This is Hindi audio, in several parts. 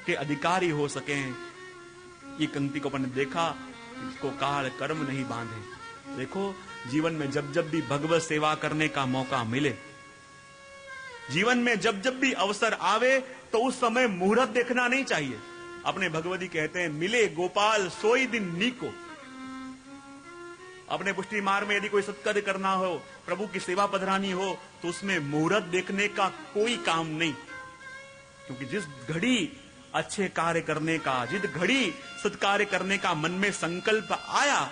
के अधिकारी हो सकें। ये पंक्ति को अपन देखा, इसको काल कर्म नहीं बांधे। देखो, जीवन में जब जब भी भगवत सेवा करने का मौका मिले, जीवन में जब जब भी अवसर आवे, तो उस समय मुहूर्त देखना नहीं चाहिए। अपने भगवती कहते हैं, मिले गोपाल सोई दिन नीको। अपने पुष्टि मार्ग में यदि कोई सत्कर्म करना हो, प्रभु की सेवा पधरानी हो, तो उसमें मुहूर्त देखने का कोई काम नहीं। क्योंकि जिस घड़ी अच्छे कार्य करने का, जिस घड़ी सत्कार्य करने का मन में संकल्प आया,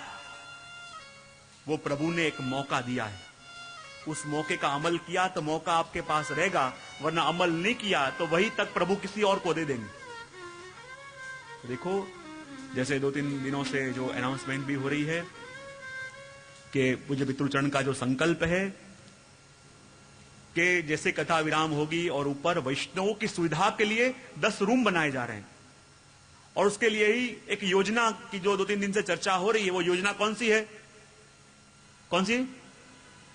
वो प्रभु ने एक मौका दिया है। उस मौके का अमल किया तो मौका आपके पास रहेगा, वरना अमल नहीं किया तो वही तक प्रभु किसी और को दे देंगे। तो देखो, जैसे 2-3 दिनों से जो अनाउंसमेंट भी हो रही है कि पूज्य पितृचरण का जो संकल्प है कि जैसे कथा विराम होगी और ऊपर वैष्णवों की सुविधा के लिए 10 रूम बनाए जा रहे हैं, और उसके लिए ही एक योजना की जो 2-3 दिन से चर्चा हो रही है। वो योजना कौन सी है? कौन सी?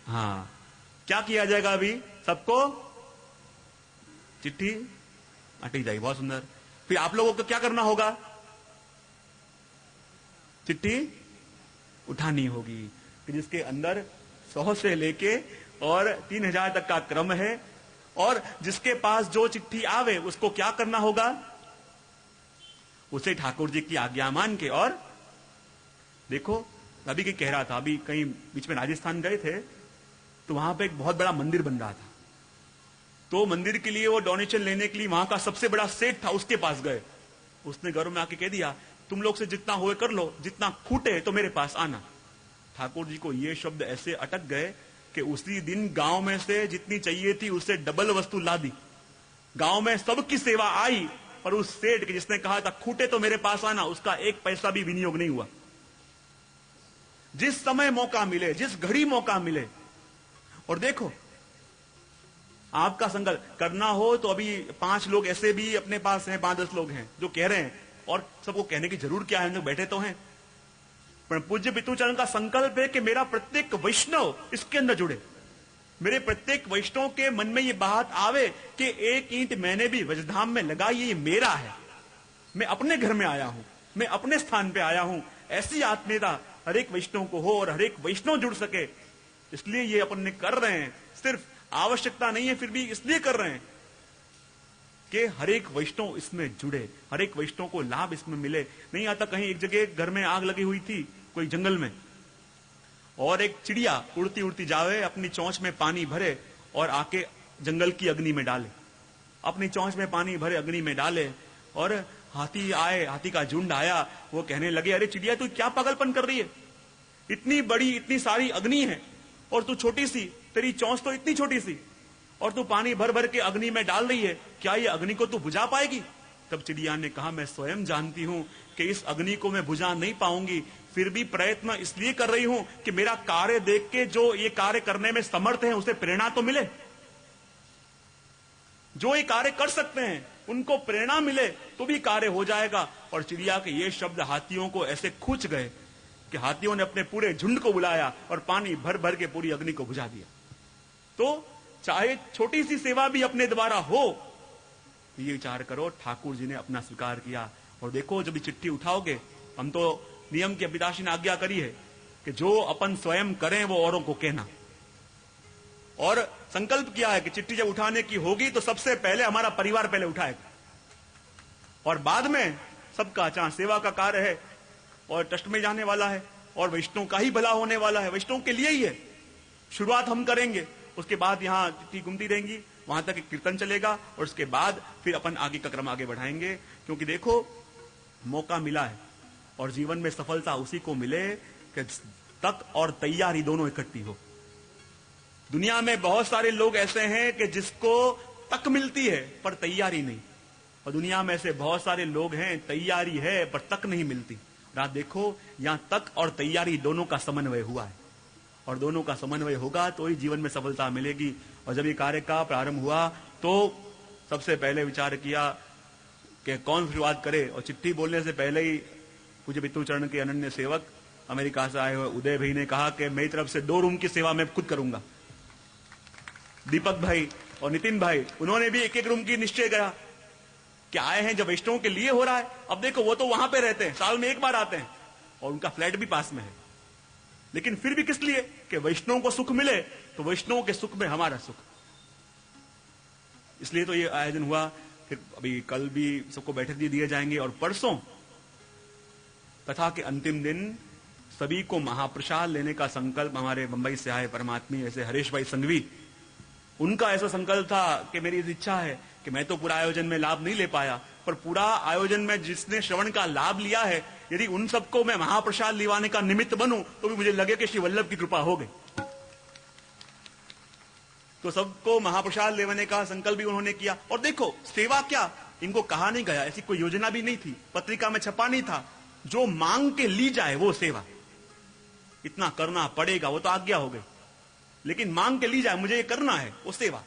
हाँ, क्या किया जाएगा? अभी सबको चिट्ठी अटक जाएगी। बहुत सुंदर। फिर आप लोगों को क्या करना होगा? चिट्ठी उठानी होगी, जिसके अंदर 100 से लेके और 3000 तक का क्रम है। और जिसके पास जो चिट्ठी आवे उसको क्या करना होगा? उसे ठाकुर जी की आज्ञा मान के। और देखो, अभी की कह रहा था, अभी कहीं बीच में राजस्थान गए थे, तो वहां पे एक बहुत बड़ा मंदिर बन रहा था। तो मंदिर के लिए वो डोनेशन लेने के लिए वहां का सबसे बड़ा सेठ था, उसके पास गए। उसने घर में आके कह दिया, तुम लोग से जितना हुए कर लो, जितना खूटे तो मेरे पास आना। ठाकुर जी को ये शब्द ऐसे अटक गए कि उसी दिन गांव में से जितनी चाहिए थी उससे डबल वस्तु ला दी। गांव में सबकी सेवा आई, पर उस सेठ के जिसने कहा था खूटे तो मेरे पास आना, उसका 1 पैसा भी विनियोग नहीं हुआ। जिस समय मौका मिले, जिस घड़ी मौका मिले। और देखो, आपका संकल्प करना हो तो अभी 5 लोग ऐसे भी अपने पास हैं, 5-10 लोग हैं जो कह रहे हैं, और सबको कहने की जरूर क्या है, हम लोग बैठे तो हैं। पर पूज्य पितृचरण का संकल्प है कि मेरा प्रत्येक वैष्णव इसके अंदर जुड़े। मेरे प्रत्येक वैष्णव के मन में ये बात आवे कि एक ईंट मैंने भी व्रजधाम में लगाई, ये मेरा है, मैं अपने घर में आया हूं, मैं अपने स्थान पे आया हूं। ऐसी आत्मीयता हर एक वैष्णव को हो और हर एक वैष्णव जुड़ सके, इसलिए ये अपन ने कर रहे हैं। सिर्फ आवश्यकता नहीं है, फिर भी इसलिए कर रहे हैं कि हर एक वैष्णव इसमें जुड़े, हर एक वैष्णव को लाभ इसमें मिले। नहीं आता कहीं एक जगह घर में आग लगी हुई थी कोई जंगल में, और एक चिड़िया उड़ती उड़ती जावे, अपनी चोंच में पानी भरे और आके जंगल की अग्नि में डाले। अपनी चोंच में पानी भरे अग्नि में डाले, और हाथी आए, हाथी का झुंड आया। वो कहने लगे, अरे चिड़िया तू क्या पागलपन कर रही है? इतनी बड़ी इतनी सारी अग्नि है और तू छोटी सी, तेरी चोंच तो इतनी छोटी सी, और तू पानी भर भर के अग्नि में डाल रही है, क्या ये अग्नि को तू बुझा पाएगी? तब चिड़िया ने कहा, मैं स्वयं जानती हूं कि इस अग्नि को मैं बुझा नहीं पाऊंगी, फिर भी प्रयत्न इसलिए कर रही हूं कि मेरा कार्य देख के जो ये कार्य करने में समर्थ है उसे प्रेरणा तो मिले। जो ये कार्य कर सकते हैं उनको प्रेरणा मिले तो भी कार्य हो जाएगा। और चिड़िया के ये शब्द हाथियों को ऐसे खूंच गए कि हाथियों ने अपने पूरे झुंड को बुलाया और पानी भर भर के पूरी अग्नि को बुझा दिया। तो चाहे छोटी सी सेवा भी अपने द्वारा हो, ये विचार करो, ठाकुर जी ने अपना स्वीकार किया। और देखो, जब चिट्ठी उठाओगे, हम तो नियम की पिताश्री ने आज्ञा करी है कि जो अपन स्वयं करें वो औरों को कहना। और संकल्प किया है कि चिट्ठी जब उठाने की होगी तो सबसे पहले हमारा परिवार पहले उठाएगा, और बाद में सबका, चाहे सेवा का कार्य है और ट्रस्ट में जाने वाला है और वैष्णव का ही भला होने वाला है, वैष्णव के लिए ही है। शुरुआत हम करेंगे, उसके बाद यहाँ चिट्ठी घूमती रहेंगी, वहां तक एक कीर्तन चलेगा, और उसके बाद फिर अपन आगे का क्रम आगे बढ़ाएंगे। क्योंकि देखो, मौका मिला है और जीवन में सफलता उसी को मिले कि तक और तैयारी दोनों इकट्ठी हो। दुनिया में बहुत सारे लोग ऐसे हैं कि जिसको तक मिलती है पर तैयारी नहीं, और दुनिया में ऐसे बहुत सारे लोग हैं तैयारी है पर तक नहीं मिलती। रात देखो, यहां तक और तैयारी दोनों का समन्वय हुआ है, और दोनों का समन्वय होगा तो ही जीवन में सफलता मिलेगी। और जब ये कार्य का प्रारंभ हुआ तो सबसे पहले विचार किया कि कौन शुरुआत करे, और चिट्ठी बोलने से पहले ही पूज्य पितृचरण के अनन्य सेवक अमेरिका से आए हुए उदय भाई ने कहा कि मेरी तरफ से 2 रूम की सेवा मैं खुद करूंगा। दीपक भाई और नितिन भाई, उन्होंने भी 1-1 रूम की निश्चय किया। कि आए हैं जब वैष्णवों के लिए हो रहा है। अब देखो वो तो वहां पे रहते हैं, साल में एक बार आते हैं और उनका फ्लैट भी पास में है, लेकिन फिर भी किस लिए? कि वैष्णवों को सुख मिले, तो वैष्णवों के सुख में हमारा सुख। इसलिए तो ये आयोजन हुआ। फिर अभी कल भी सबको बैठक दिए जाएंगे और परसों कथा के अंतिम दिन सभी को महाप्रसाद लेने का संकल्प हमारे मुंबई से आए परमात्मी ऐसे हरीश भाई संघवी, उनका ऐसा संकल्प था कि मेरी इच्छा है कि मैं तो पूरा आयोजन में लाभ नहीं ले पाया, पर पूरा आयोजन में जिसने श्रवण का लाभ लिया है, यदि उन सबको मैं महाप्रसाद लिवाने का निमित्त बनूं तो भी मुझे लगे कि श्री वल्लभ की कृपा हो गई। तो सबको महाप्रसाद लेवाने का संकल्प भी उन्होंने किया। और देखो सेवा क्या, इनको कहा नहीं गया, ऐसी कोई योजना भी नहीं थी, पत्रिका में छपा नहीं था, जो मांग के ली जाए वो सेवा। इतना करना पड़ेगा वो तो आज्ञा हो गई, लेकिन मांग के ली जाए मुझे ये करना है वो सेवा।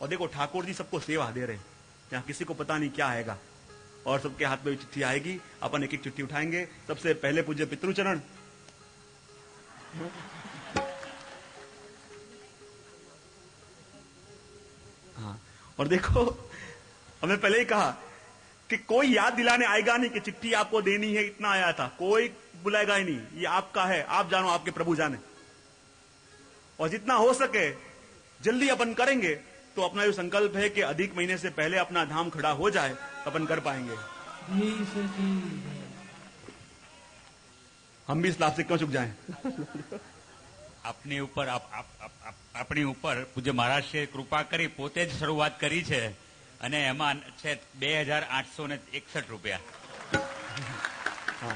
और देखो ठाकुर जी सबको सेवा दे रहे हैं, यहां किसी को पता नहीं क्या आएगा, और सबके हाथ में चिट्ठी आएगी, अपन एक एक चिट्ठी उठाएंगे। सबसे पहले पूज्य पितृचरण, हाँ। और देखो हमने पहले ही कहा कि कोई याद दिलाने आएगा नहीं कि चिट्ठी आपको देनी है, इतना आया था, कोई बुलाएगा ही नहीं, ये आपका है, आप जानो, आपके प्रभु जाने। और जितना हो सके जल्दी अपन करेंगे, तो अपना जो संकल्प है कि अधिक महीने से पहले अपना धाम खड़ा हो जाए तो अपन कर पाएंगे। हम भी इस लाभ से क्यों चुक जाएं? આપની ઉપર આપણી ઉપર પૂજ્ય મહારાજે કૃપા કરી પોતે જ શરૂઆત કરી છે અને એમાં છે 2861 રૂપિયા. હા,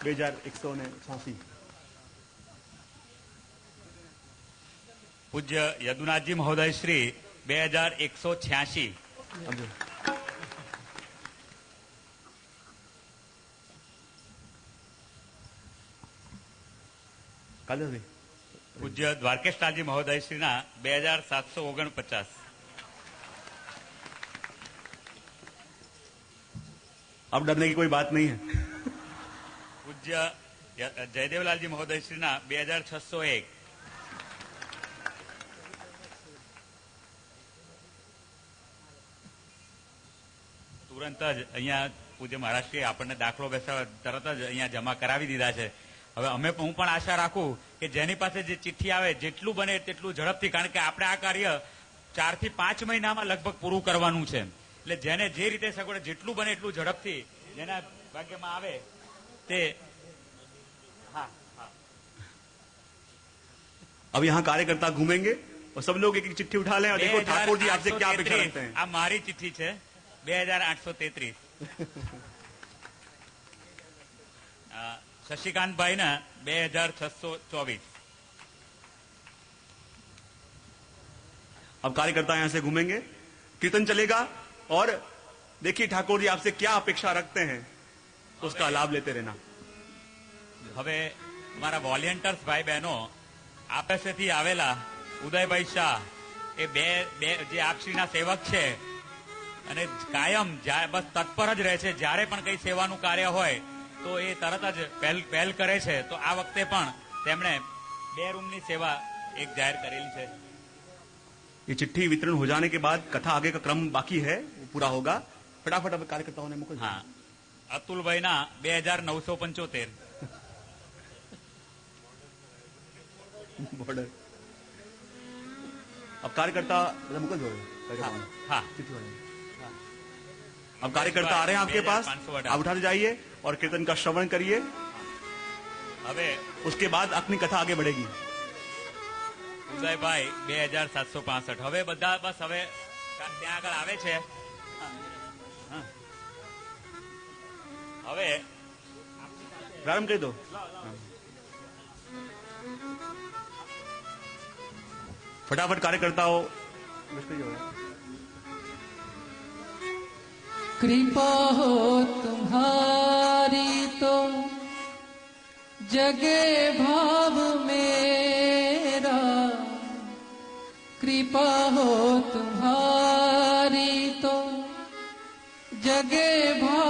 2186. પૂજ્ય યદુનાથજી મહોદય શ્રી 2186. કાલે પૂજ્ય દ્વારકેશલાલજી મહોદય શ્રીના 2749. अब डरने की कोई बात नहीं है। પૂજ્ય જયદેવલાલજી મહોદય શ્રીના 2601. તુરંત જ અહીંયા પૂજ્ય મહારાજશ્રીએ આપણને દાખલો બેસાડવા તરત જ અહીંયા જમા કરાવી દીધા છે. હવે હું પણ આશા રાખું કે જેની પાસે જે ચિઠ્ઠી આવે જેટલું બને તેટલું ઝડપથી, કારણ કે આપણે આ કાર્ય 4 થી 5 મહિનામાં લગભગ પૂરું કરવાનું છે, એટલે જેને જે રીતે સગવડ જેટલું બને એટલું ઝડપથી જેના ભાગ્યમાં આવે તે. હા હા. अब यहाँ कार्यकर्ता घूमेंगे और सब लोग एक एक चिट्ठी उठा लें और देखो ठाकुर जी आपसे क्या अपेक्षा रखते हैं। આ મારી ચિઠ્ઠી છે 2833. शशिकांत भाई ना 2624. अब कार्यकर्ता यहां से घूमेंगे, कीर्तन चलेगा और देखिए ठाकुर जी आपसे क्या अपेक्षा रखते हैं, उसका लाभ लेते रहना। હવે અમારા વોલેન્ટિયર્સ ભાઈ બહેનો આપેસેથી આવેલા ઉદયભાઈ શાહ એ બે જે આપશ્રીના સેવક છે અને કાયમ બસ તત્પર જ રહે છે, જ્યારે પણ કઈ સેવાનું કાર્ય હોય તો એ તરત જ પહેલ કરે છે. તો આ વખતે પણ તેમણે 2 રૂમની સેવા એક જાહેર કરેલી છે. ये चिट्ठी वितरण हो जाने के बाद कथा आगे का क्रम बाकी है, वो पूरा होगा। फटाफट अब कार्यकर्ताओं ने मोकल। हाँ, अतुलभाई ना 2975. बॉर्डर। अब कार्यकर्ता मुकल जो हाँ, अब कार्यकर्ता आ रहे हैं आपके पास, आप उठाते जाइए और कीर्तन का श्रवण करिए। હવે उसके बाद अपनी कथा आगे बढ़ेगी। ઉદયભાઈ 2765. હવે બધા બસ હવે ત્યાં આગળ આવે છે. હવે प्रारंभ कर दो। फटाफट कार्यकर्ताओं। कृपा हो तुम्हारी तो जगे भाव मेरा, कृपा हो तुम्हारी तो जगे भाव